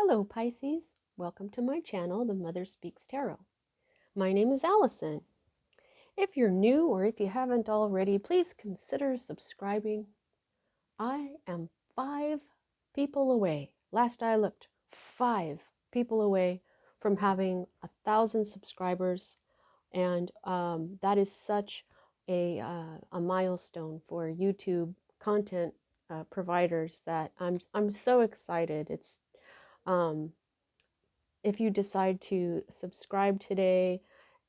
Hello Pisces, welcome to my channel, The Mother Speaks Tarot. My name is Allison. If you're new or if you haven't already, please consider subscribing. I am 5 people away. Last I looked, 5 people away from having 1,000 subscribers, and that is such a milestone for YouTube content providers that I'm so excited. It's if you decide to subscribe today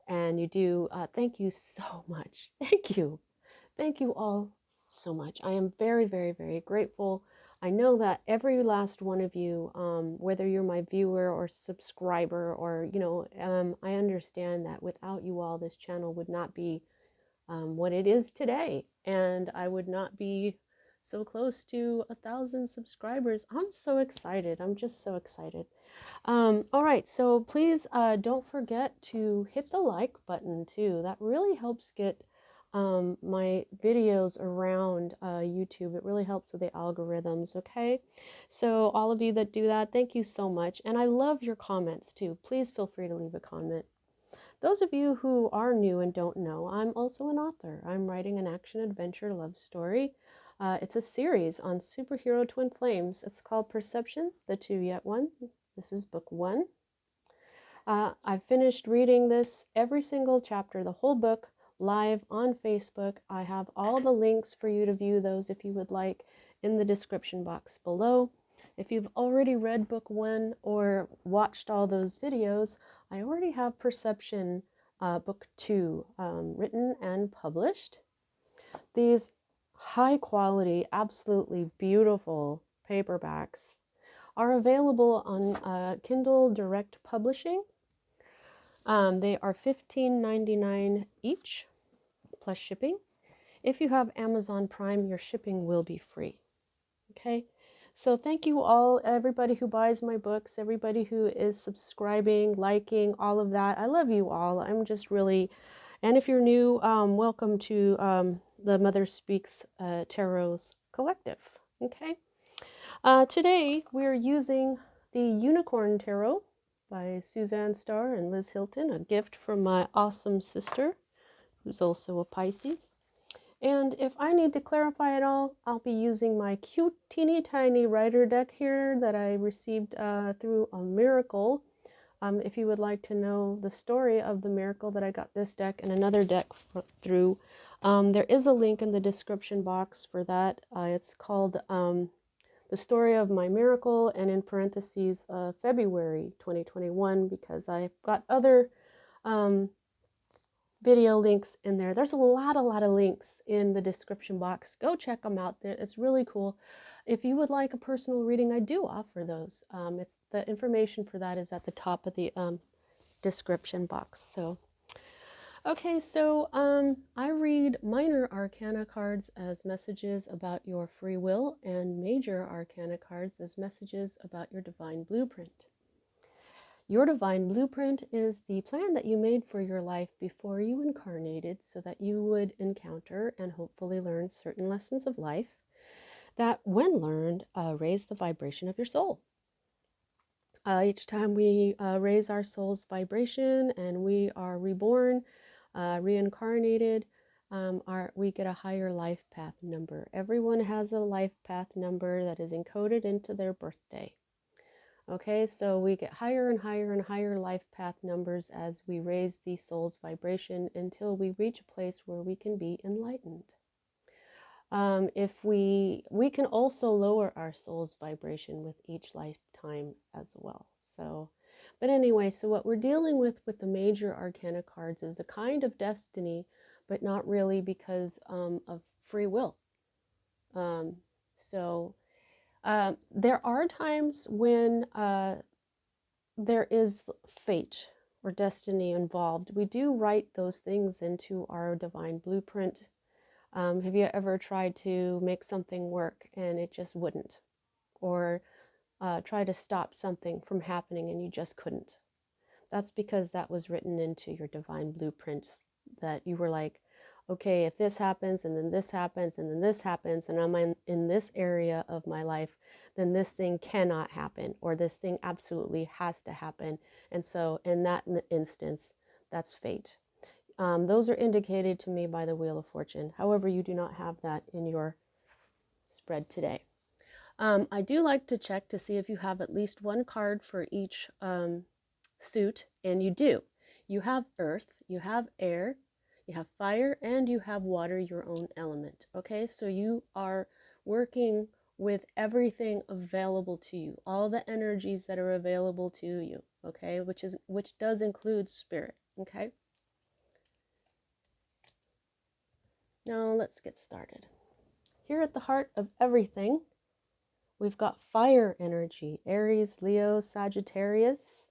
and you do, thank you so much. Thank you. Thank you all so much. I am very, very, very grateful. I know that every last one of you, whether you're my viewer or subscriber or, I understand that without you all, this channel would not be what it is today. And I would not be so close to 1,000 subscribers. I'm so excited. I'm just so excited. All right, so please don't forget to hit the like button too. That really helps get my videos around YouTube. It really helps with the algorithms, okay? So all of you that do that, thank you so much. And I love your comments too. Please feel free to leave a comment. Those of you who are new and don't know, I'm also an author. I'm writing an action-adventure love story. It's a series on superhero twin flames. It's called Perception, the Two Yet One. This is book 1. I've finished reading this, every single chapter, the whole book, live on Facebook. I have all the links for you to view those if you would like in the description box below. If you've already read book 1 or watched all those videos, I already have Perception book 2 written and published. These high quality, absolutely beautiful paperbacks are available on Kindle Direct Publishing. They are $15.99 each, plus shipping. If you have Amazon Prime, your shipping will be free. Okay, so thank you all, everybody who buys my books, everybody who is subscribing, liking, all of that. I love you all. I'm just really, and if you're new, welcome to the Mother Speaks Tarot's Collective. Okay. Today we're using the Unicorn Tarot by Suzanne Starr and Liz Hilton, a gift from my awesome sister, who's also a Pisces. And if I need to clarify it all, I'll be using my cute teeny tiny writer deck here that I received through a miracle. If you would like to know the story of the miracle that I got this deck and another deck through, there is a link in the description box for that. It's called The Story of My Miracle, and in parentheses, February 2021, because I've got other video links in there. There's a lot of links in the description box. Go check them out. It's really cool. If you would like a personal reading, I do offer those. It's the information for that is at the top of the description box. So, okay, so I read minor arcana cards as messages about your free will and major arcana cards as messages about your divine blueprint. Your divine blueprint is the plan that you made for your life before you incarnated so that you would encounter and hopefully learn certain lessons of life that, when learned, raise the vibration of your soul. Each time we raise our soul's vibration and we are reborn, reincarnated, we get a higher life path number. Everyone has a life path number that is encoded into their birthday. Okay, so we get higher and higher and higher life path numbers as we raise the soul's vibration until we reach a place where we can be enlightened. If we can also lower our soul's vibration with each lifetime as well. So, but anyway, so what we're dealing with the major arcana cards is a kind of destiny, but not really because of free will. There are times when there is fate or destiny involved. We do write those things into our divine blueprint. Have you ever tried to make something work and it just wouldn't? Or try to stop something from happening and you just couldn't? That's because that was written into your divine blueprints, that you were like, okay, if this happens and then this happens and then this happens and I'm in this area of my life, then this thing cannot happen, or this thing absolutely has to happen. And so in that instance, that's fate. Those are indicated to me by the Wheel of Fortune. However, you do not have that in your spread today. I do like to check to see if you have at least one card for each suit, and you do. You have earth, you have air, you have fire, and you have water, your own element. Okay, so you are working with everything available to you, all the energies that are available to you. Okay, which does include spirit. Okay. Now let's get started. Here at the heart of everything, we've got fire energy, Aries, Leo, Sagittarius.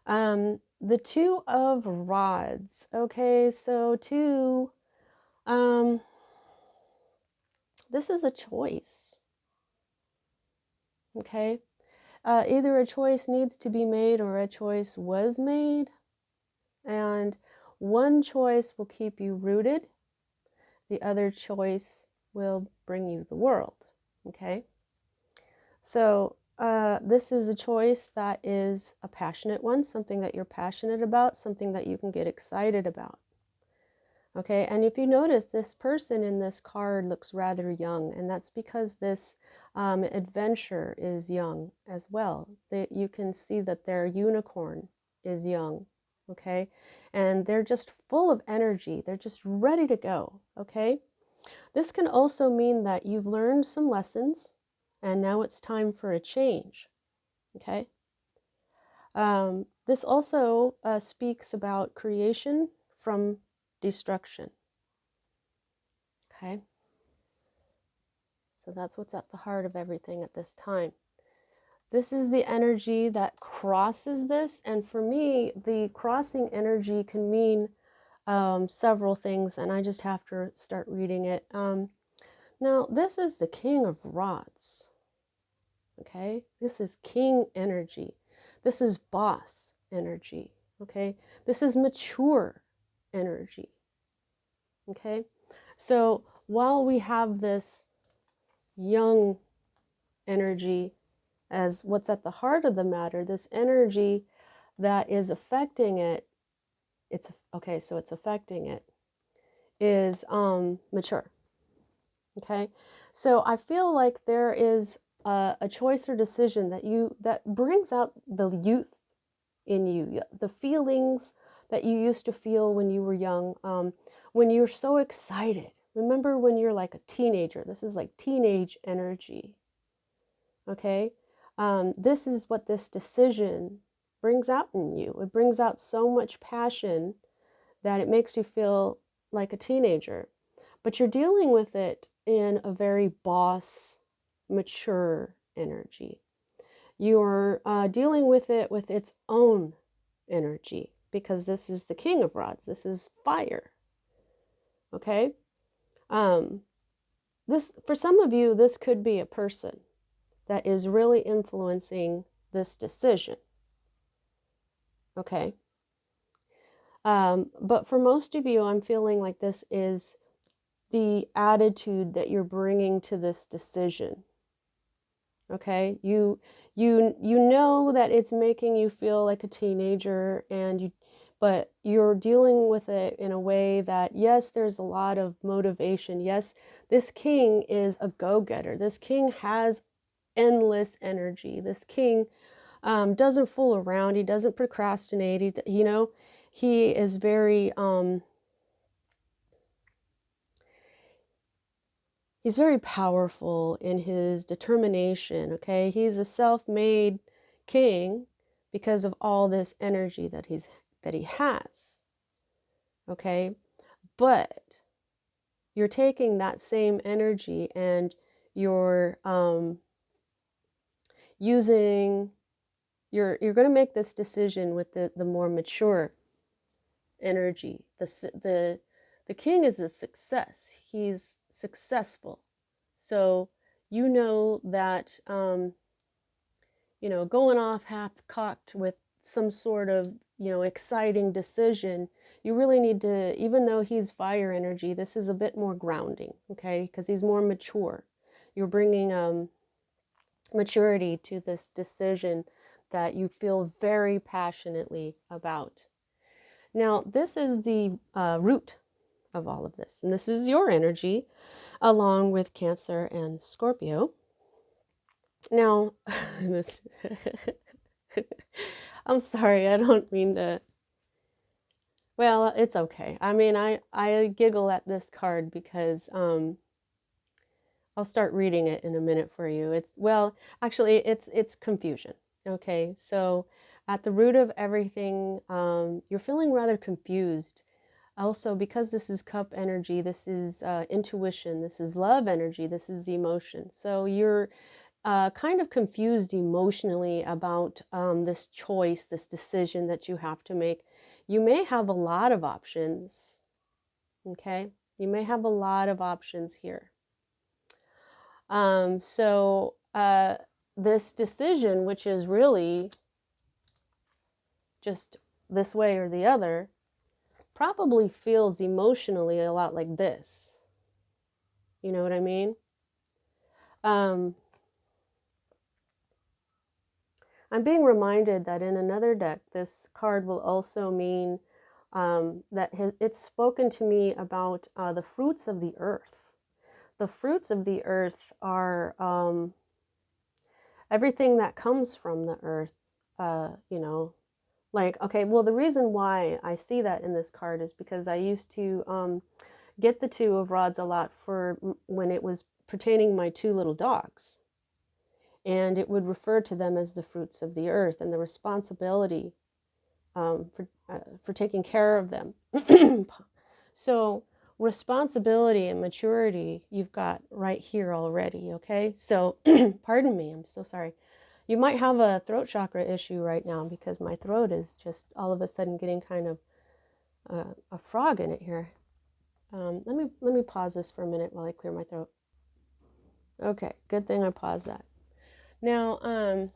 The Two of Rods. Okay, so two, this is a choice. Okay, either a choice needs to be made or a choice was made, and one choice will keep you rooted, the other choice will bring you the world. Okay, so this is a choice that is a passionate one, something that you're passionate about, something that you can get excited about. Okay, and if you notice, this person in this card looks rather young, and that's because this adventure is young as well. You can see that their unicorn is young, okay? And they're just full of energy. They're just ready to go, okay? This can also mean that you've learned some lessons, and now it's time for a change, okay? This also speaks about creation from destruction. Okay, so that's what's at the heart of everything at this time. This is the energy that crosses this, and for me, the crossing energy can mean several things, and I just have to start reading it. Now, this is the King of Rods. Okay, this is king energy. This is boss energy. Okay, this is mature energy. Okay, so while we have this young energy as what's at the heart of the matter, this energy that is affecting it, it's okay, so it's affecting it, is mature. Okay, so I feel like there is a choice or decision that brings out the youth in you, the feelings that you used to feel when you were young, when you're so excited. Remember when you're like a teenager? This is like teenage energy. Okay, this is what this decision brings out in you. It brings out so much passion that it makes you feel like a teenager, but you're dealing with it in a very boss, mature energy. You're dealing with it with its own energy, because this is the King of Rods. This is fire. Okay, this, for some of you, this could be a person that is really influencing this decision. Okay. But for most of you, I'm feeling like this is the attitude that you're bringing to this decision. Okay, you know that it's making you feel like a teenager, but you're dealing with it in a way that, yes, there's a lot of motivation. Yes, this king is a go-getter. This king has endless energy. This king doesn't fool around. He doesn't procrastinate. He is very he's very powerful in his determination. Okay, he's a self-made king because of all this energy that he has. Okay, but you're taking that same energy and you're you're going to make this decision with the more mature energy. The king is a success. He's successful. So you know that going off half-cocked with some sort of exciting decision, you really need to, even though he's fire energy, this is a bit more grounding, okay? Because he's more mature. You're bringing maturity to this decision that you feel very passionately about. Now, this is the root of all of this, and this is your energy along with Cancer and Scorpio. Now, this I'm sorry, I don't mean to. Well, it's okay. I mean, I giggle at this card because I'll start reading it in a minute for you. It's, well, actually, it's confusion. Okay, so at the root of everything, you're feeling rather confused. Also, because this is cup energy, this is intuition, this is love energy, this is emotion. So you're kind of confused emotionally about this choice, this decision that you have to make. You may have a lot of options, okay? You may have a lot of options here. So this decision, which is really just this way or the other, probably feels emotionally a lot like this. You know what I mean? I'm being reminded that in another deck, this card will also mean that it's spoken to me about the fruits of the earth. The fruits of the earth are everything that comes from the earth, you know, like, okay, well, the reason why I see that in this card is because I used to get the Two of Rods a lot for when it was pertaining my two little dogs. And it would refer to them as the fruits of the earth and the responsibility for taking care of them. So responsibility and maturity you've got right here already, okay? So, pardon me, I'm so sorry. You might have a throat chakra issue right now because my throat is just all of a sudden getting kind of a frog in it here. Let me pause this for a minute while I clear my throat. Okay, good thing I paused that. Now,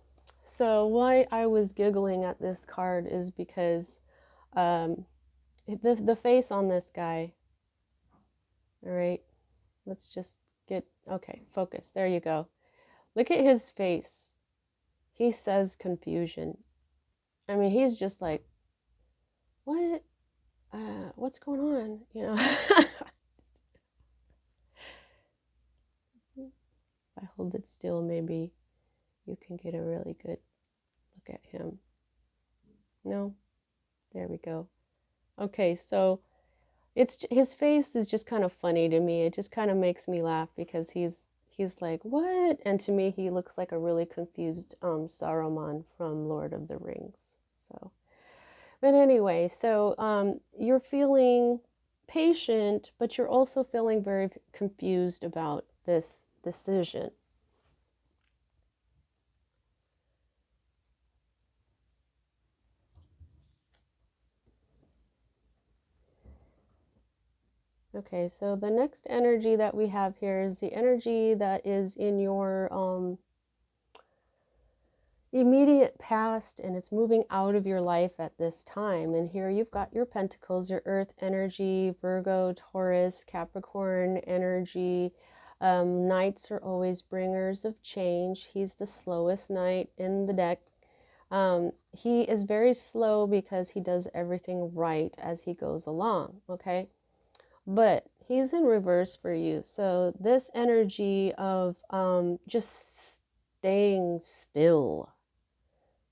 so why I was giggling at this card is because the face on this guy, all right, let's just get, okay, focus, there you go. Look at his face. He says confusion. I mean, he's just like, what? What's going on? You know, if I hold it still, maybe you can get a really good look at him. No? There we go. Okay, so it's his face is just kind of funny to me. It just kind of makes me laugh because he's like, what? And to me, he looks like a really confused Saruman from Lord of the Rings. So, but anyway, so you're feeling patient, but you're also feeling very confused about this decision. Okay, so the next energy that we have here is the energy that is in your immediate past, and it's moving out of your life at this time. And here you've got your pentacles, your earth energy, Virgo, Taurus, Capricorn energy. Knights are always bringers of change. He's the slowest knight in the deck. He is very slow because he does everything right as he goes along, okay? But he's in reverse for you. So this energy of just staying still,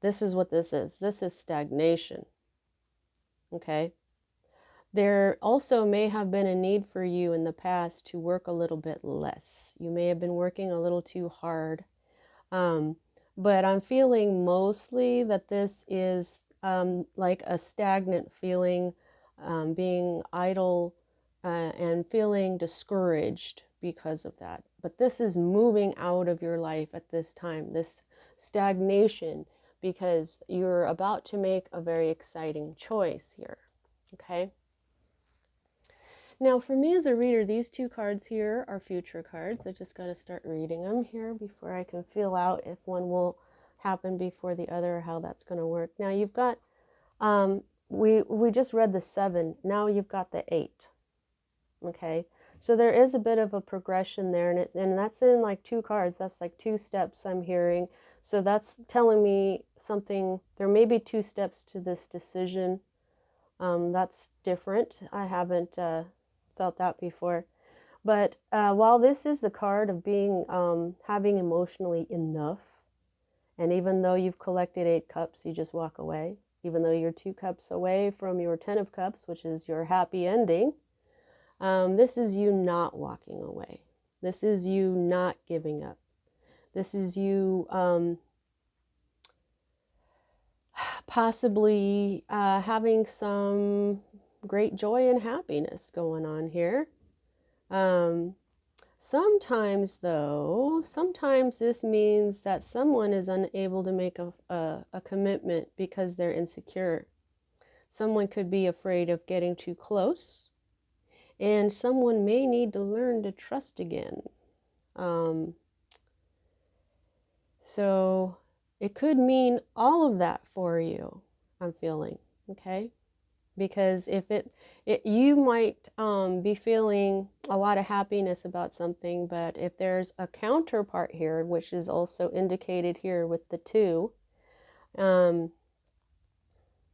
this is what this is. This is stagnation, okay? There also may have been a need for you in the past to work a little bit less. You may have been working a little too hard. But I'm feeling mostly that this is like a stagnant feeling, being idle and feeling discouraged because of that. But this is moving out of your life at this time, this stagnation, because you're about to make a very exciting choice here, okay? Now, for me as a reader, these two cards here are future cards. I just got to start reading them here before I can feel out if one will happen before the other, how that's going to work. Now, you've got we just read the 7. Now you've got the 8. Okay, so there is a bit of a progression there, and that's in like 2 cards. That's like 2 steps I'm hearing. So that's telling me something. There may be 2 steps to this decision. That's different. I haven't felt that before. But while this is the card of being having emotionally enough, and even though you've collected 8 cups, you just walk away. Even though you're 2 cups away from your 10 of cups, which is your happy ending, this is you not walking away. This is you not giving up. This is you possibly having some great joy and happiness going on here. Sometimes, though, sometimes this means that someone is unable to make a commitment because they're insecure. Someone could be afraid of getting too close, and someone may need to learn to trust again. So it could mean all of that for you, I'm feeling, okay? Because if you might be feeling a lot of happiness about something, but if there's a counterpart here, which is also indicated here with the 2,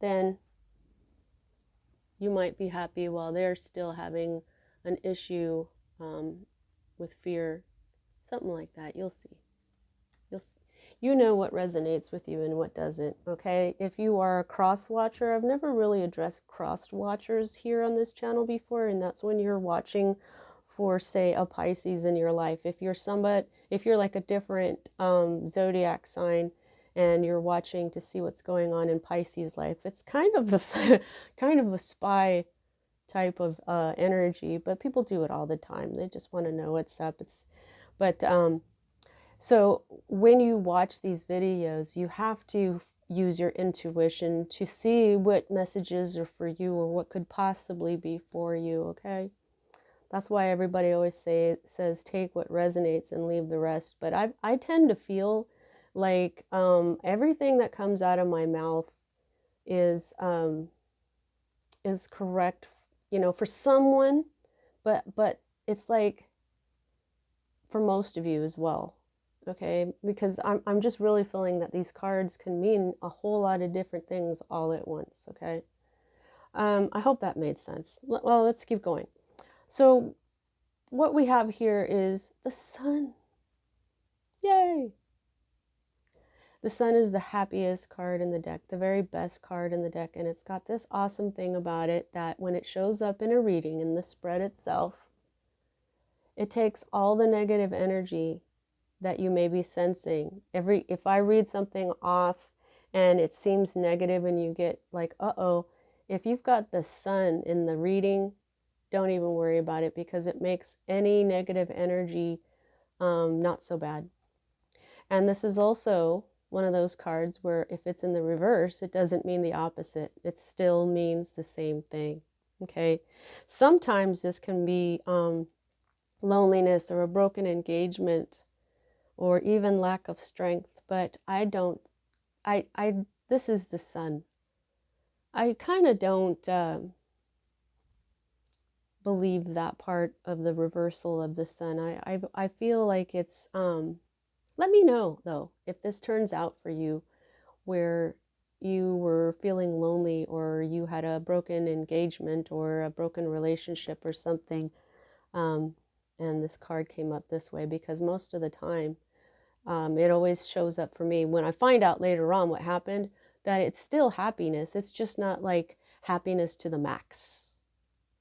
then you might be happy while they're still having an issue with fear, something like that. You'll see. You know what resonates with you and what doesn't, okay? If you are a cross watcher, I've never really addressed cross watchers here on this channel before, and that's when you're watching for, say, a Pisces in your life. If you're like a different zodiac sign and you're watching to see what's going on in Pisces life, it's kind of a kind of a spy type of energy, but people do it all the time. They just want to know what's up. So when you watch these videos, you have to use your intuition to see what messages are for you or what could possibly be for you, okay? That's why everybody always says take what resonates and leave the rest. But I tend to feel like everything that comes out of my mouth is correct, for someone, but it's like for most of you as well. Okay, because I'm just really feeling that these cards can mean a whole lot of different things all at once, okay? I hope that made sense. Well, let's keep going. So what we have here is the sun. Yay! The sun is the happiest card in the deck, the very best card in the deck, and it's got this awesome thing about it that when it shows up in a reading, in the spread itself, it takes all the negative energy that you may be sensing. If I read something off and it seems negative and you get like, uh-oh, if you've got the sun in the reading, don't even worry about it because it makes any negative energy not so bad. And this is also one of those cards where if it's in the reverse, it doesn't mean the opposite. It still means the same thing, okay? Sometimes this can be loneliness or a broken engagement or even lack of strength, but this is the sun. I kind of don't believe that part of the reversal of the sun. I feel like it's, let me know though, if this turns out for you where you were feeling lonely or you had a broken engagement or a broken relationship or something, and this card came up this way, because most of the time, it always shows up for me when I find out later on what happened, that it's still happiness. It's just not like happiness to the max.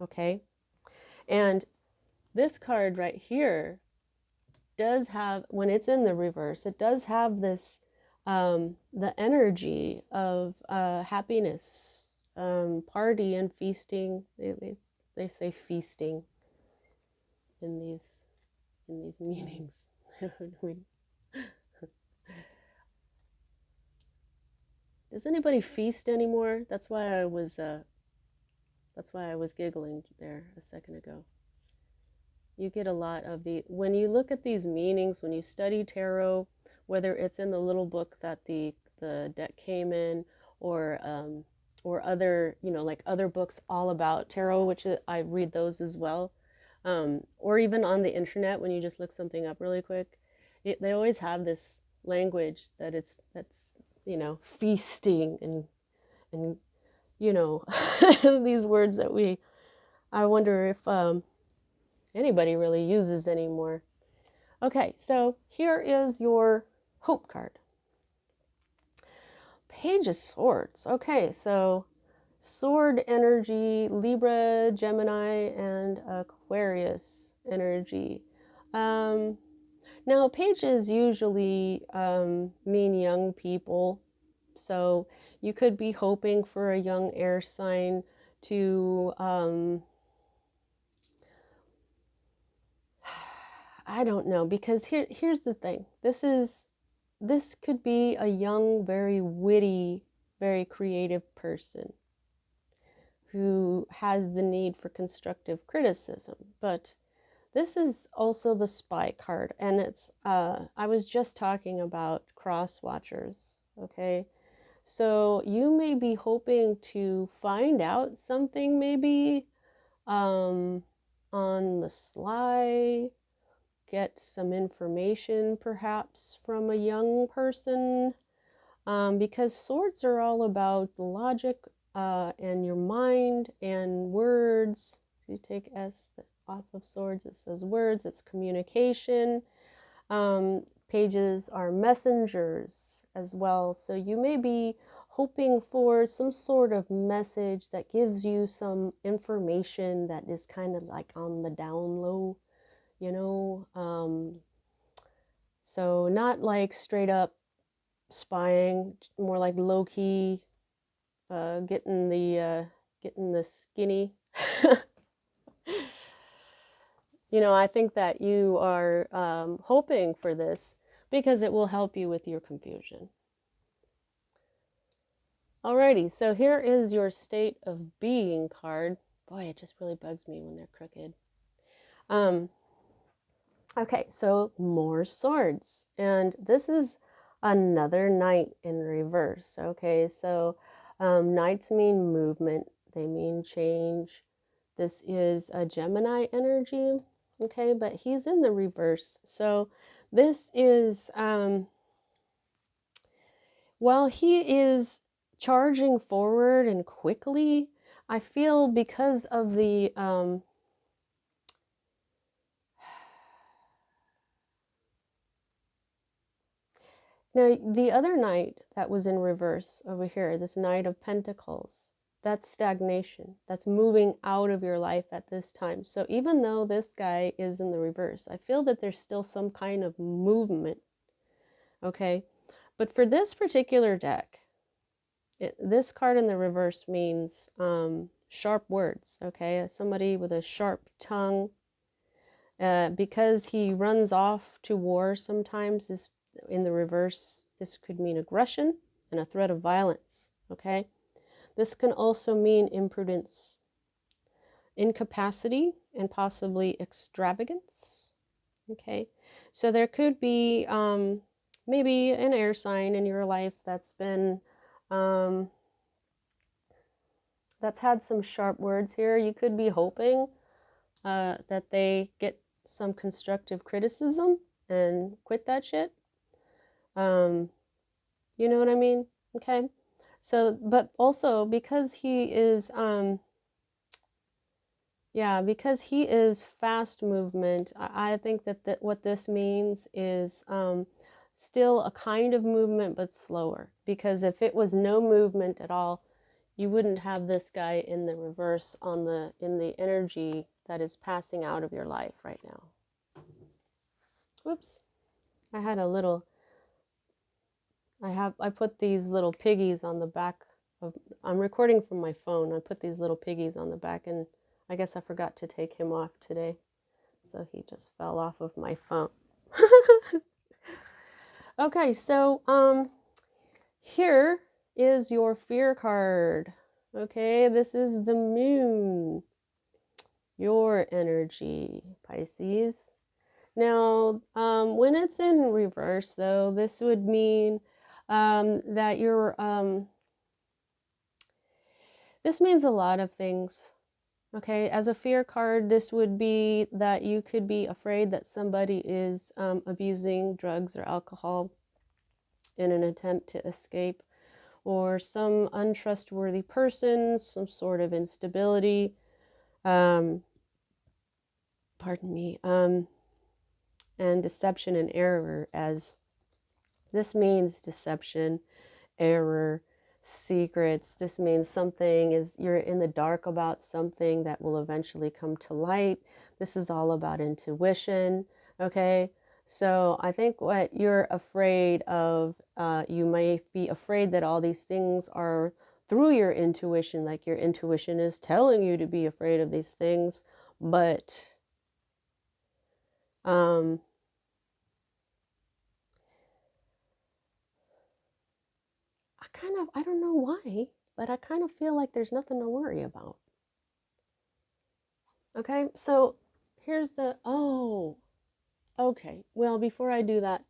Okay? And this card right here does have, when it's in the reverse, it does have this, the energy of happiness, party and feasting. They say feasting in these meanings. Does anybody feast anymore? That's why I was giggling there a second ago. You get a lot of when you look at these meanings, when you study tarot, whether it's in the little book that the deck came in, or or other, like other books all about tarot, which I read those as well. Or even on the internet when you just look something up really quick, they always have this language that's feasting and these words that I wonder if anybody really uses anymore. Okay, so here is your hope card. Page of Swords. Okay, so sword energy, Libra, Gemini, and Aquarius energy. Now, pages usually mean young people. So you could be hoping for a young air sign to, I don't know, because here's the thing. This could be a young, very witty, very creative person who has the need for constructive criticism. But this is also the spy card, and it's I was just talking about cross watchers, okay? So you may be hoping to find out something maybe on the sly, get some information perhaps from a young person, because swords are all about the logic and your mind and words. So you take S off of swords, it says words, it's communication. Pages are messengers as well. So you may be hoping for some sort of message that gives you some information that is kind of like on the down low, so not like straight up spying, more like low key, getting the skinny. I think that you are hoping for this because it will help you with your confusion. Alrighty, so here is your state of being card. Boy, it just really bugs me when they're crooked. Okay, so more swords. And this is another knight in reverse. Okay, so knights mean movement, they mean change. This is a Gemini energy. Okay, but he's in the reverse. So this is, while he is charging forward and quickly, I feel because of the, now the other knight that was in reverse over here, this Knight of Pentacles, that's stagnation. That's moving out of your life at this time. So even though this guy is in the reverse, I feel that there's still some kind of movement. Okay, but for this particular deck, this card in the reverse means sharp words. Okay, somebody with a sharp tongue. Because he runs off to war sometimes, this in the reverse, this could mean aggression and a threat of violence. Okay, this can also mean imprudence, incapacity, and possibly extravagance. Okay, so there could be maybe an air sign in your life that's been that's had some sharp words here. You could be hoping that they get some constructive criticism and quit that shit. You know what I mean? Okay. So, but also because he is, because he is fast movement, I think that what this means is still a kind of movement, but slower. Because if it was no movement at all, you wouldn't have this guy in the reverse in the energy that is passing out of your life right now. Whoops. I had a little, I put these little piggies on the back of, I'm recording from my phone. I put these little piggies on the back, and I guess I forgot to take him off today. So he just fell off of my phone. Okay, so here is your fear card. Okay, this is the moon. Your energy, Pisces. Now, when it's in reverse, though, this would mean that you're This means a lot of things. Okay, as a fear card, this would be that you could be afraid that somebody is abusing drugs or alcohol in an attempt to escape, or some untrustworthy person, some sort of instability, um, pardon me, and deception and error, as this means deception, error, secrets. This means something is, you're in the dark about something that will eventually come to light. This is all about intuition. Okay, so I think what you're afraid of, you may be afraid that all these things are through your intuition, like your intuition is telling you to be afraid of these things, but um I don't know why, but I kind of feel like there's nothing to worry about. Okay, so here's the, oh, okay. Well, before I do that,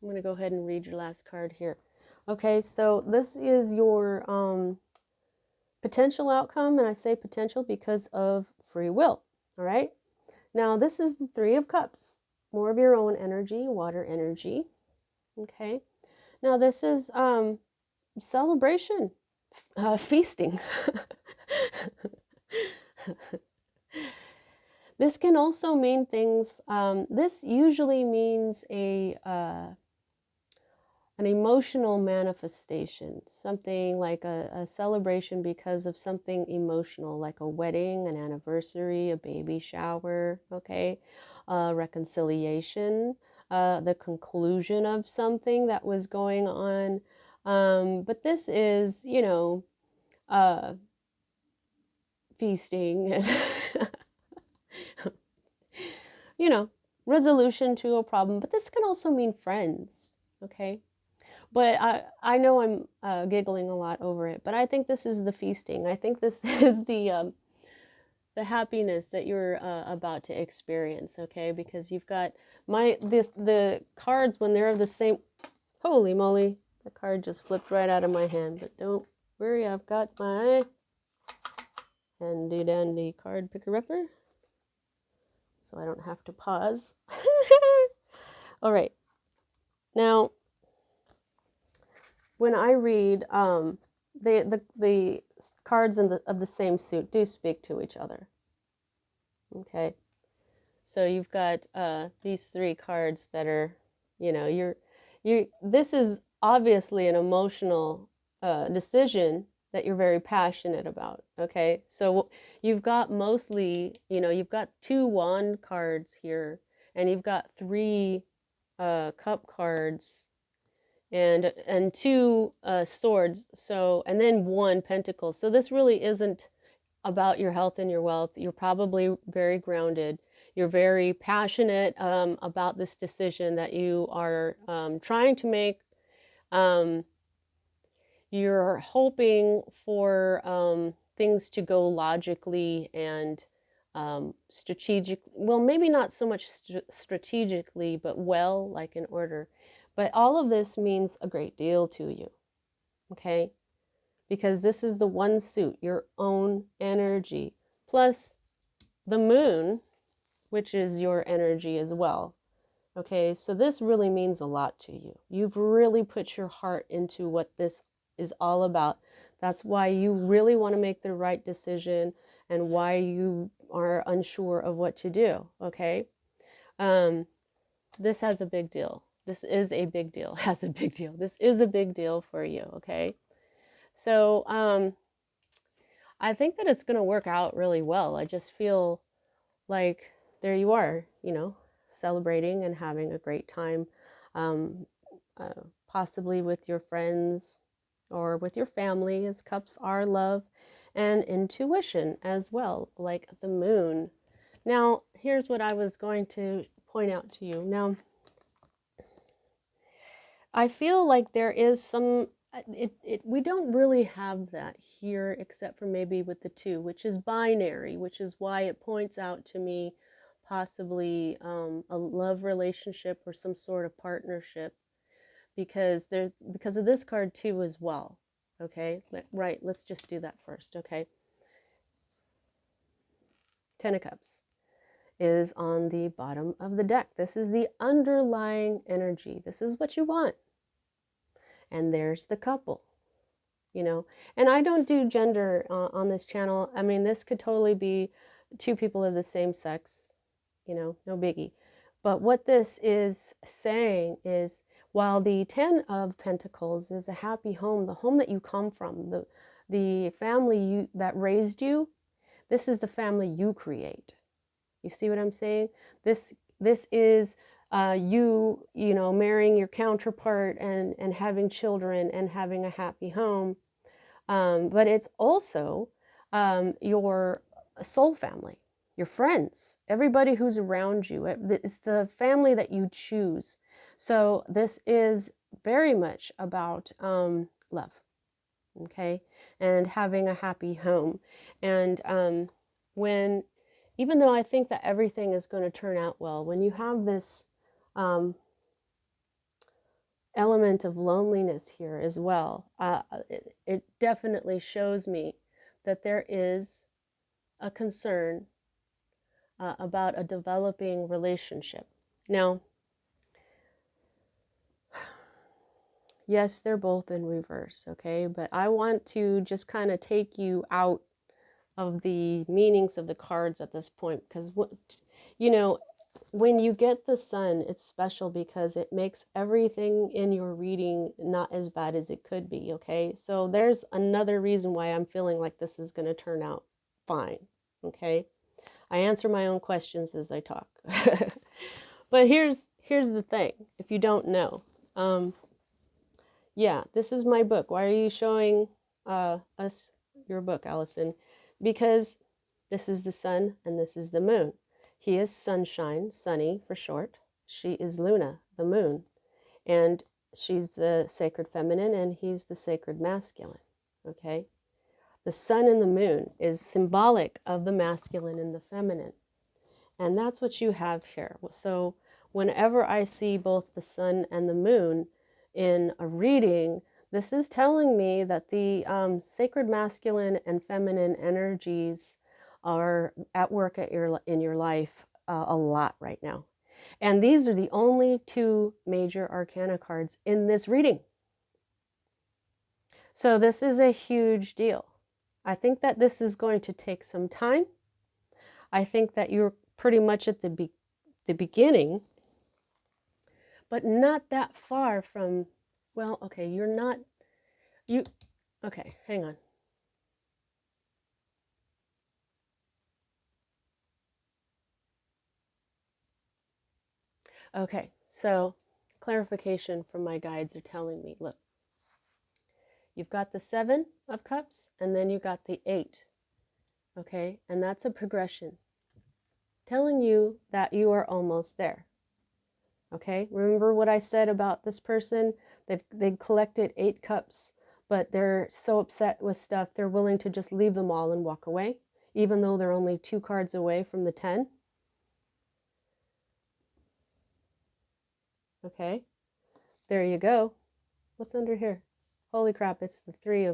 I'm going to go ahead and read your last card here. Okay, so this is your potential outcome, and I say potential because of free will. All right, now this is the Three of Cups, more of your own energy, water energy. Okay, now this is celebration, feasting. This can also mean things, this usually means an emotional manifestation, something like a celebration because of something emotional, like a wedding, an anniversary, a baby shower, okay, reconciliation, the conclusion of something that was going on. But this is, feasting and you know, resolution to a problem, but this can also mean friends, okay? But I know I'm giggling a lot over it, but I think this is the feasting. I think this is the happiness that you're about to experience, okay? Because you've got the cards when they're the same. Holy moly, the card just flipped right out of my hand, but don't worry, I've got my handy dandy card picker-upper, so I don't have to pause. All right. Now, when I read, the cards of the same suit do speak to each other. Okay, so you've got these three cards that are, you. This is obviously an emotional decision that you're very passionate about. Okay, so you've got mostly, you've got two wand cards here, and you've got three cup cards and two swords, so, and then one pentacle. So this really isn't about your health and your wealth. You're probably very grounded. You're very passionate about this decision that you are trying to make. You're hoping for things to go logically and strategic, well, maybe not so much strategically, but well, like in order. But all of this means a great deal to you, okay? Because this is the one suit, your own energy, plus the moon, which is your energy as well. Okay, so this really means a lot to you. You've really put your heart into what this is all about. That's why you really want to make the right decision and why you are unsure of what to do. Okay, this has a big deal. This is a big deal. Has a big deal. This is a big deal for you. Okay, so I think that it's going to work out really well. I just feel like there you are, celebrating and having a great time, um, possibly with your friends or with your family, as cups are love and intuition as well, like the moon. Now, here's what I was going to point out to you. Now, I feel like there is some, we don't really have that here except for maybe with the two, which is binary, which is why it points out to me possibly a love relationship or some sort of partnership, because of this card too as well. Okay, right, let's just do that first, okay? Ten of Cups is on the bottom of the deck. This is the underlying energy. This is what you want. And there's the couple, you know. And I don't do gender on this channel. I mean, this could totally be two people of the same sex, you know, no biggie. But what this is saying is, while the Ten of Pentacles is a happy home, the home that you come from, the family that raised you, this is the family you create. You see what I'm saying? This is you know, marrying your counterpart and having children and having a happy home. But it's also your soul family, your friends, everybody who's around you. It's the family that you choose. So this is very much about love, okay, and having a happy home. And when, even though I think that everything is going to turn out well, when you have this element of loneliness here as well, it definitely shows me that there is a concern about a developing relationship. Now, yes, they're both in reverse, okay? But I want to just kind of take you out of the meanings of the cards at this point, because what, you know, when you get the Sun, it's special because it makes everything in your reading not as bad as it could be, okay? So there's another reason why I'm feeling like this is going to turn out fine, okay? I answer my own questions as I talk. But here's the thing, if you don't know. Yeah, this is my book. Why are you showing us your book, Allison? Because this is the Sun and this is the Moon. He is sunshine, sunny for short. She is Luna, the moon. And she's the sacred feminine and he's the sacred masculine. Okay? The Sun and the Moon is symbolic of the masculine and the feminine. And that's what you have here. So whenever I see both the Sun and the Moon in a reading, this is telling me that the sacred masculine and feminine energies are at work in your life a lot right now. And these are the only two major arcana cards in this reading. So this is a huge deal. I think that this is going to take some time. I think that you're pretty much at the beginning, but not that far from, well, okay, you're not, okay, hang on. Okay, so clarification from my guides are telling me, look, you've got the 7 of Cups and then you got the 8, okay, and that's a progression, telling you that you are almost there. Okay, remember what I said about this person? They've collected 8 cups, but they're so upset with stuff, they're willing to just leave them all and walk away, even though they're only 2 cards away from the 10. Okay, there you go. What's under here? Holy crap, it's the 3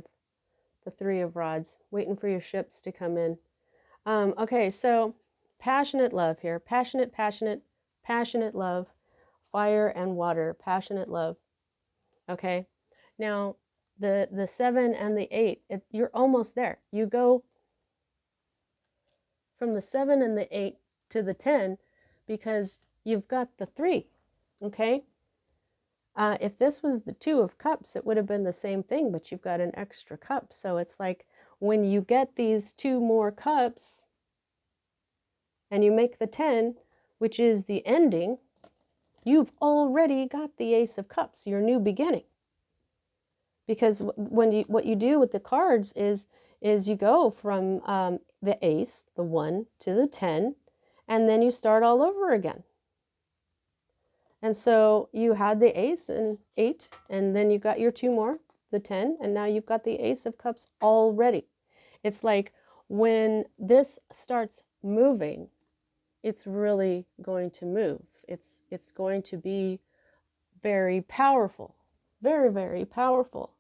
of rods, waiting for your ships to come in. Okay, so passionate love here. Passionate love. Fire and water, passionate love. Okay, now the 7 and the 8, you're almost there. You go from the 7 and the 8 to the 10 because you've got the 3. Okay, if this was the 2 of Cups, it would have been the same thing, but you've got an extra cup. So it's like when you get these 2 more cups and you make the 10, which is the ending, you've already got the Ace of Cups, your new beginning. Because what you do with the cards is you go from the Ace, the 1, to the 10, and then you start all over again. And so you had the Ace and 8, and then you got your 2 more, the 10, and now you've got the Ace of Cups already. It's like when this starts moving, it's really going to move. It's going to be very powerful, very, very powerful.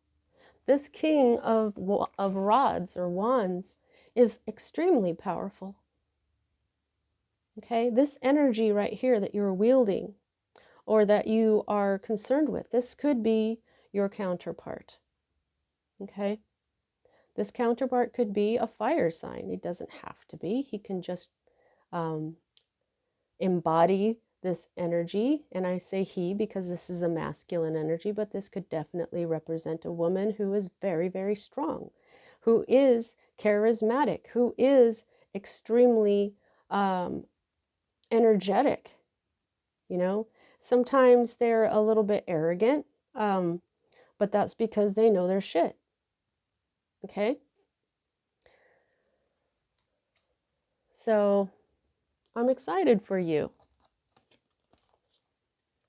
This king of rods or wands is extremely powerful. Okay, this energy right here that you're wielding or that you are concerned with, this could be your counterpart. Okay, this counterpart could be a fire sign. It doesn't have to be. He can just embody this energy. And I say he because this is a masculine energy, but this could definitely represent a woman who is very, very strong, who is charismatic, who is extremely energetic. You know, sometimes they're a little bit arrogant, but that's because they know their shit. Okay? So I'm excited for you.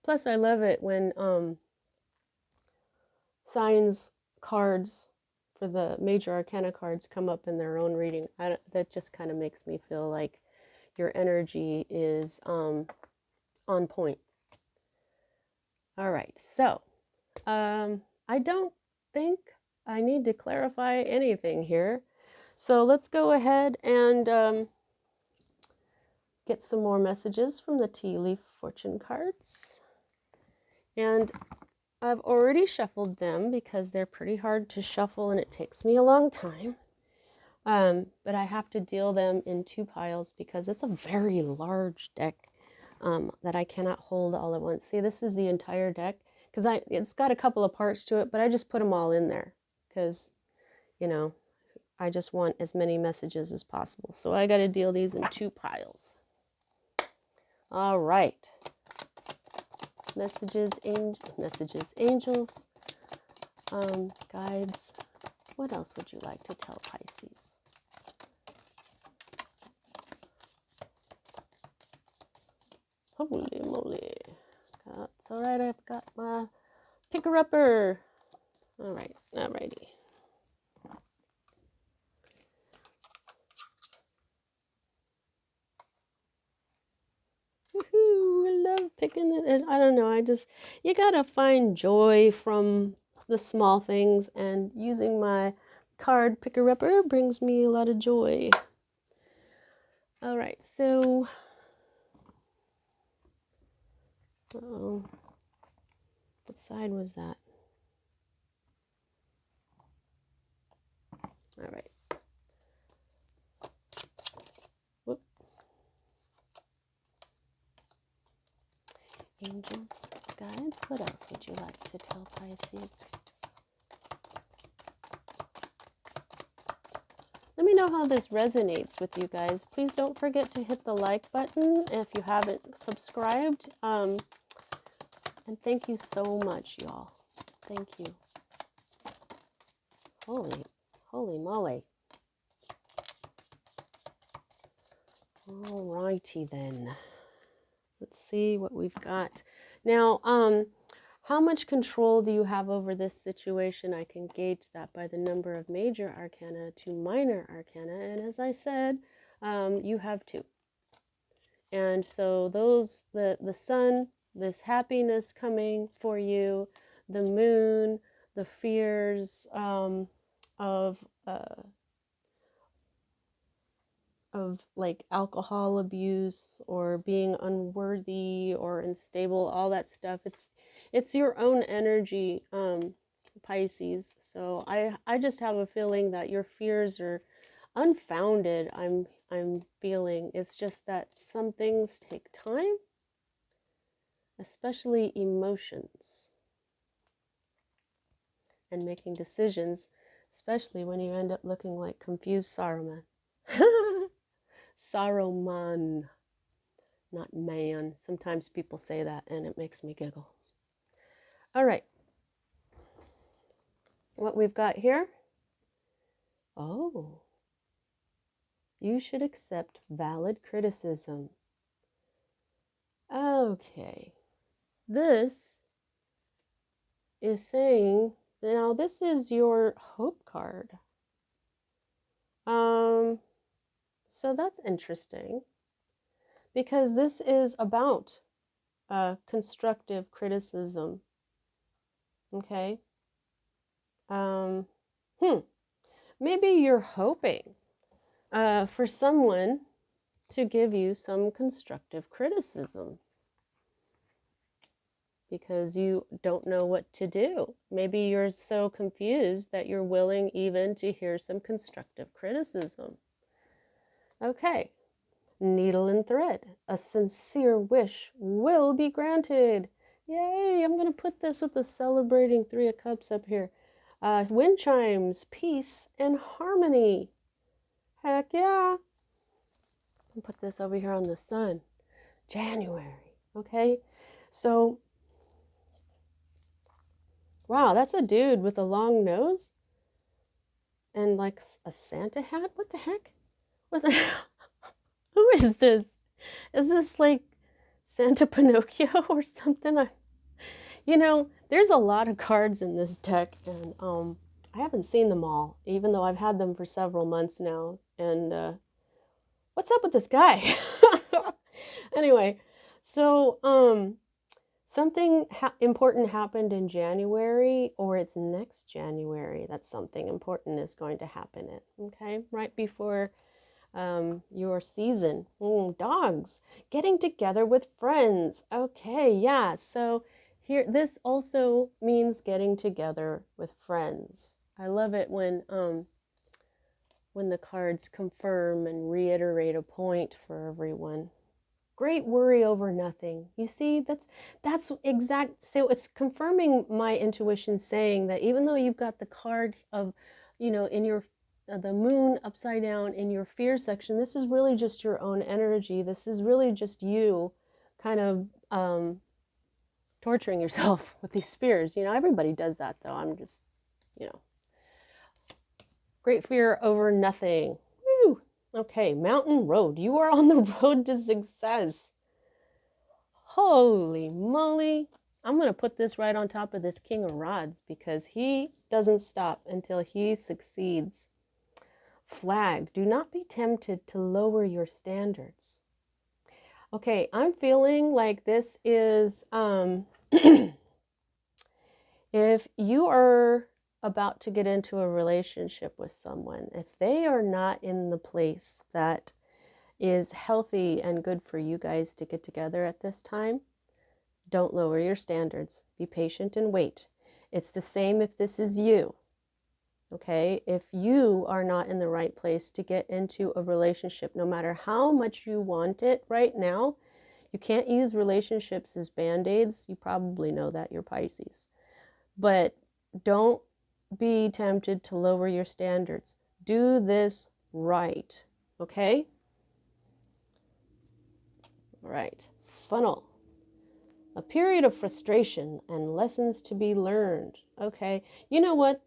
Plus, I love it when signs, cards for the major arcana cards come up in their own reading. That just kind of makes me feel like your energy is on point. All right, so I don't think I need to clarify anything here. So let's go ahead and get some more messages from the tea leaf fortune cards. And I've already shuffled them because they're pretty hard to shuffle and it takes me a long time. But I have to deal them in 2 piles because it's a very large deck that I cannot hold all at once. See, this is the entire deck because it's got a couple of parts to it, but I just put them all in there because, you know, I just want as many messages as possible. So I got to deal these in 2 piles. All right. Messages, angels, guides. What else would you like to tell Pisces? Holy moly. That's all right. I've got my picker-upper. All right. Alrighty. Woohoo! I love picking it. I don't know. You gotta find joy from the small things, and using my card picker-upper brings me a lot of joy. All right. So, uh-oh. What side was that? All right. Whoop. Angels, guides, what else would you like to tell Pisces? Let me know how this resonates with you guys. Please don't forget to hit the like button if you haven't subscribed. And thank you so much, y'all. Thank you. Holy moly. Alrighty then. Let's see what we've got. Now, how much control do you have over this situation? I can gauge that by the number of major arcana to minor arcana. And as I said, you have 2. And so the sun, this happiness coming for you, the moon, the fears of like alcohol abuse or being unworthy or unstable, all that stuff. It's your own energy, Pisces. So I just have a feeling that your fears are unfounded. I'm feeling it's just that some things take time, especially emotions and making decisions, especially when you end up looking like confused Saruman. Saruman, not man. Sometimes people say that and it makes me giggle. All right. What we've got here. Oh. You should accept valid criticism. Okay. This is saying, now this is your hope card. So that's interesting because this is about constructive criticism. Okay. Um, Maybe you're hoping for someone to give you some constructive criticism because you don't know what to do. Maybe you're so confused that you're willing even to hear some constructive criticism. Okay, needle and thread. A sincere wish will be granted. Yay, I'm going to put this with the celebrating Three of Cups up here. Wind chimes, peace and harmony. Heck yeah. I'll put this over here on the sun. January. Okay, so wow, that's a dude with a long nose and like a Santa hat. What the heck? What the Who is this? Is this like Santa Pinocchio or something? There's a lot of cards in this deck, and I haven't seen them all, even though I've had them for several months now. And what's up with this guy? Anyway, so something important happened in January, or it's next January that something important is going to happen in, okay? Right before your season. Dogs, getting together with friends. Okay, yeah, so here, this also means getting together with friends. I love it when the cards confirm and reiterate a point for everyone. Great worry over nothing. You see, that's exact. So it's confirming my intuition saying that even though you've got the card of, in your the moon upside down in your fear section, this is really just your own energy. This is really just you kind of torturing yourself with these fears. Everybody does that though. I'm just, great fear over nothing. Woo! Okay, mountain road. You are on the road to success. Holy moly. I'm going to put this right on top of this King of Rods because he doesn't stop until he succeeds. Flag. Do not be tempted to lower your standards. Okay, I'm feeling like this is, if you are about to get into a relationship with someone, if they are not in the place that is healthy and good for you guys to get together at this time, don't lower your standards. Be patient and wait. It's the same if this is you. Okay? If you are not in the right place to get into a relationship, no matter how much you want it right now, you can't use relationships as band-aids. You probably know that, you're Pisces. But don't be tempted to lower your standards. Do this right. Okay? All right. Funnel. A period of frustration and lessons to be learned. Okay, you know what?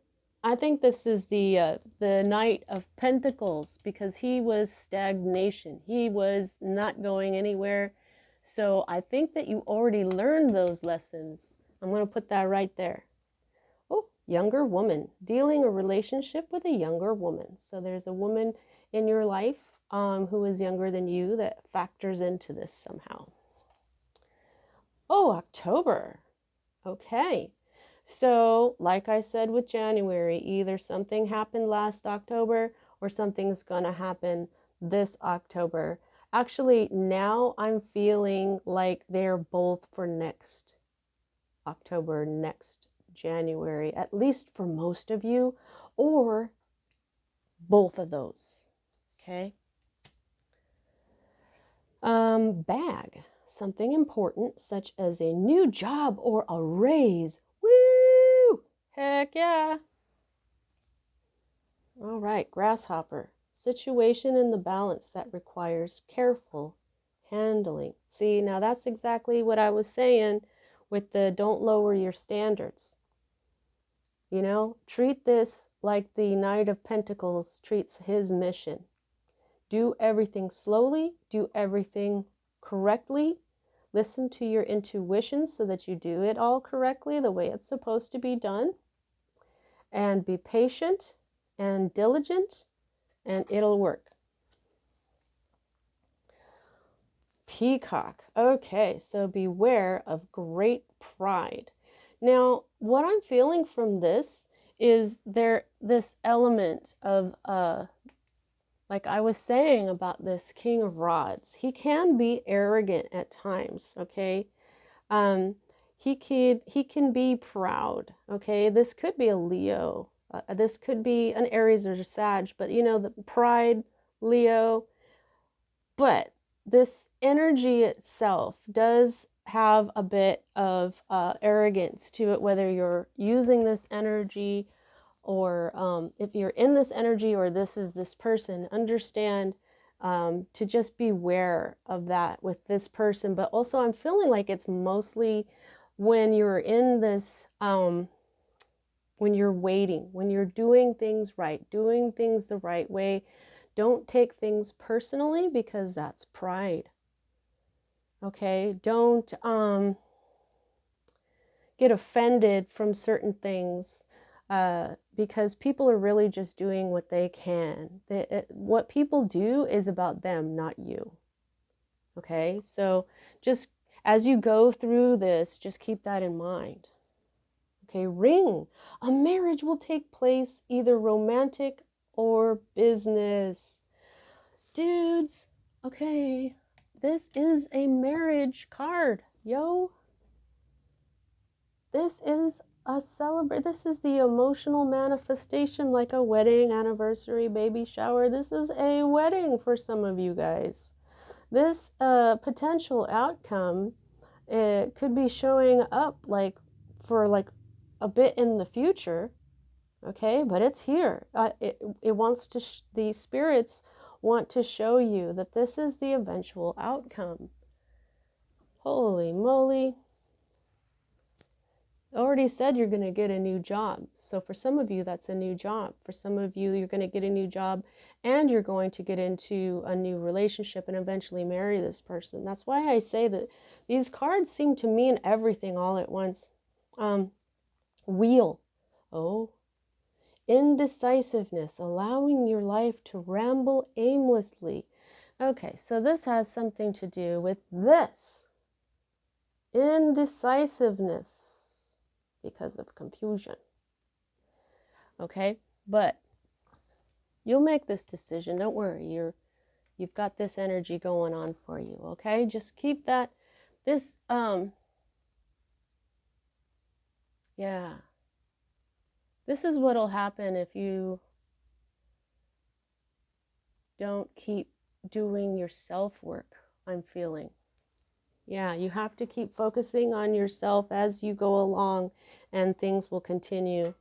I think this is the Knight of Pentacles because he was stagnation. He was not going anywhere. So I think that you already learned those lessons. I'm going to put that right there. Oh, younger woman. Dealing a relationship with a younger woman. So there's a woman in your life who is younger than you that factors into this somehow. Oh, October. Okay. So, like I said with January, either something happened last October or something's going to happen this October. Actually, now I'm feeling like they're both for next October, next January, at least for most of you, or both of those. Okay. Bag. Something important, such as a new job or a raise. Woo! Heck yeah! All right, grasshopper. Situation in the balance that requires careful handling. See, now that's exactly what I was saying with the don't lower your standards. Treat this like the Knight of Pentacles treats his mission. Do everything slowly, do everything correctly. Listen to your intuition so that you do it all correctly, the way it's supposed to be done. And be patient and diligent, and it'll work. Peacock. Okay, so beware of great pride. Now, what I'm feeling from this is there this element of like I was saying about this King of Rods. He can be arrogant at times, okay? He can be proud, okay? This could be a Leo. This could be an Aries or a Sag, but you know, the pride, Leo. But this energy itself does have a bit of arrogance to it, whether you're using this energy or if you're in this energy or this is this person. Understand to just beware of that with this person. But also I'm feeling like it's mostly when you're in this, when you're waiting, when you're doing things right, doing things the right way. Don't take things personally because that's pride. Okay, don't get offended from certain things because people are really just doing what they can. What people do is about them, not you. Okay, so just as you go through this, just keep that in mind. Okay, ring. A marriage will take place, either romantic or business. Dudes, okay, this is a marriage card, yo. This is a celebrate. This is the emotional manifestation, like a wedding, anniversary, baby shower. This is a wedding for some of you guys. This potential outcome, it could be showing up like for like a bit in the future, okay? But it's here. It wants to. The spirits want to show you that this is the eventual outcome. Holy moly. Already said you're going to get a new job. So for some of you, that's a new job. For some of you, you're going to get a new job and you're going to get into a new relationship and eventually marry this person. That's why I say that these cards seem to mean everything all at once. Wheel. Oh. Indecisiveness, allowing your life to ramble aimlessly. Okay, so this has something to do with this. Indecisiveness. Because of confusion. Okay, but you'll make this decision. Don't worry. You've got this energy going on for you. Okay, just keep that. Yeah. This is what'll happen if you don't keep doing your self-work, I'm feeling. Yeah, you have to keep focusing on yourself as you go along and things will continue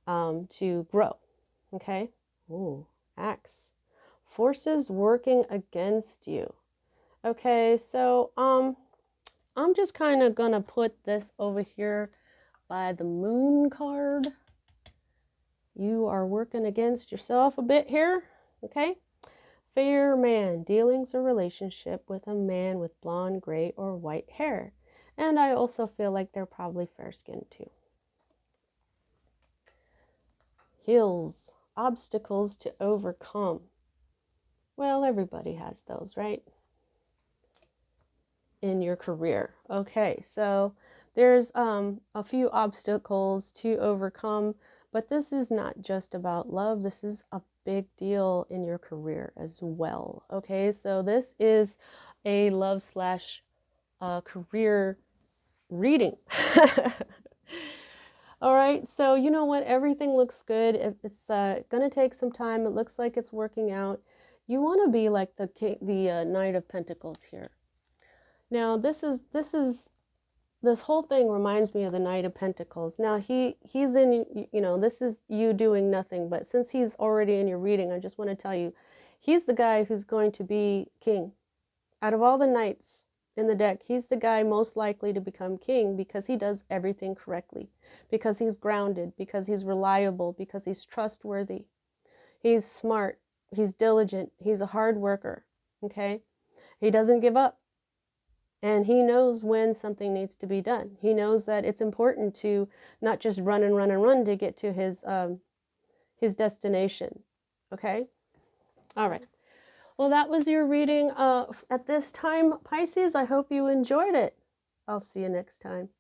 to grow. Okay? Ooh, axe. Forces working against you. Okay, so I'm just kind of gonna put this over here by the moon card. You are working against yourself a bit here. Okay? Fair man, dealings or relationship with a man with blonde, gray, or white hair. And I also feel like they're probably fair-skinned too. Hills, obstacles to overcome. Well, everybody has those, right? In your career. Okay, so there's a few obstacles to overcome, but this is not just about love. This is a big deal in your career as well. Okay, so this is a love slash career reading. All right, so you know what? Everything looks good. It's gonna take some time. It looks like it's working out. You want to be like the Knight of Pentacles here. Now, this whole thing reminds me of the Knight of Pentacles. Now, he's in, you know, this is you doing nothing, but since he's already in your reading, I just want to tell you, he's the guy who's going to be king. Out of all the knights in the deck, he's the guy most likely to become king because he does everything correctly, because he's grounded, because he's reliable, because he's trustworthy. He's smart, he's diligent, he's a hard worker, okay? He doesn't give up. And he knows when something needs to be done. He knows that it's important to not just run and run and run to get to his destination. Okay? All right. Well, that was your reading at this time, Pisces. I hope you enjoyed it. I'll see you next time.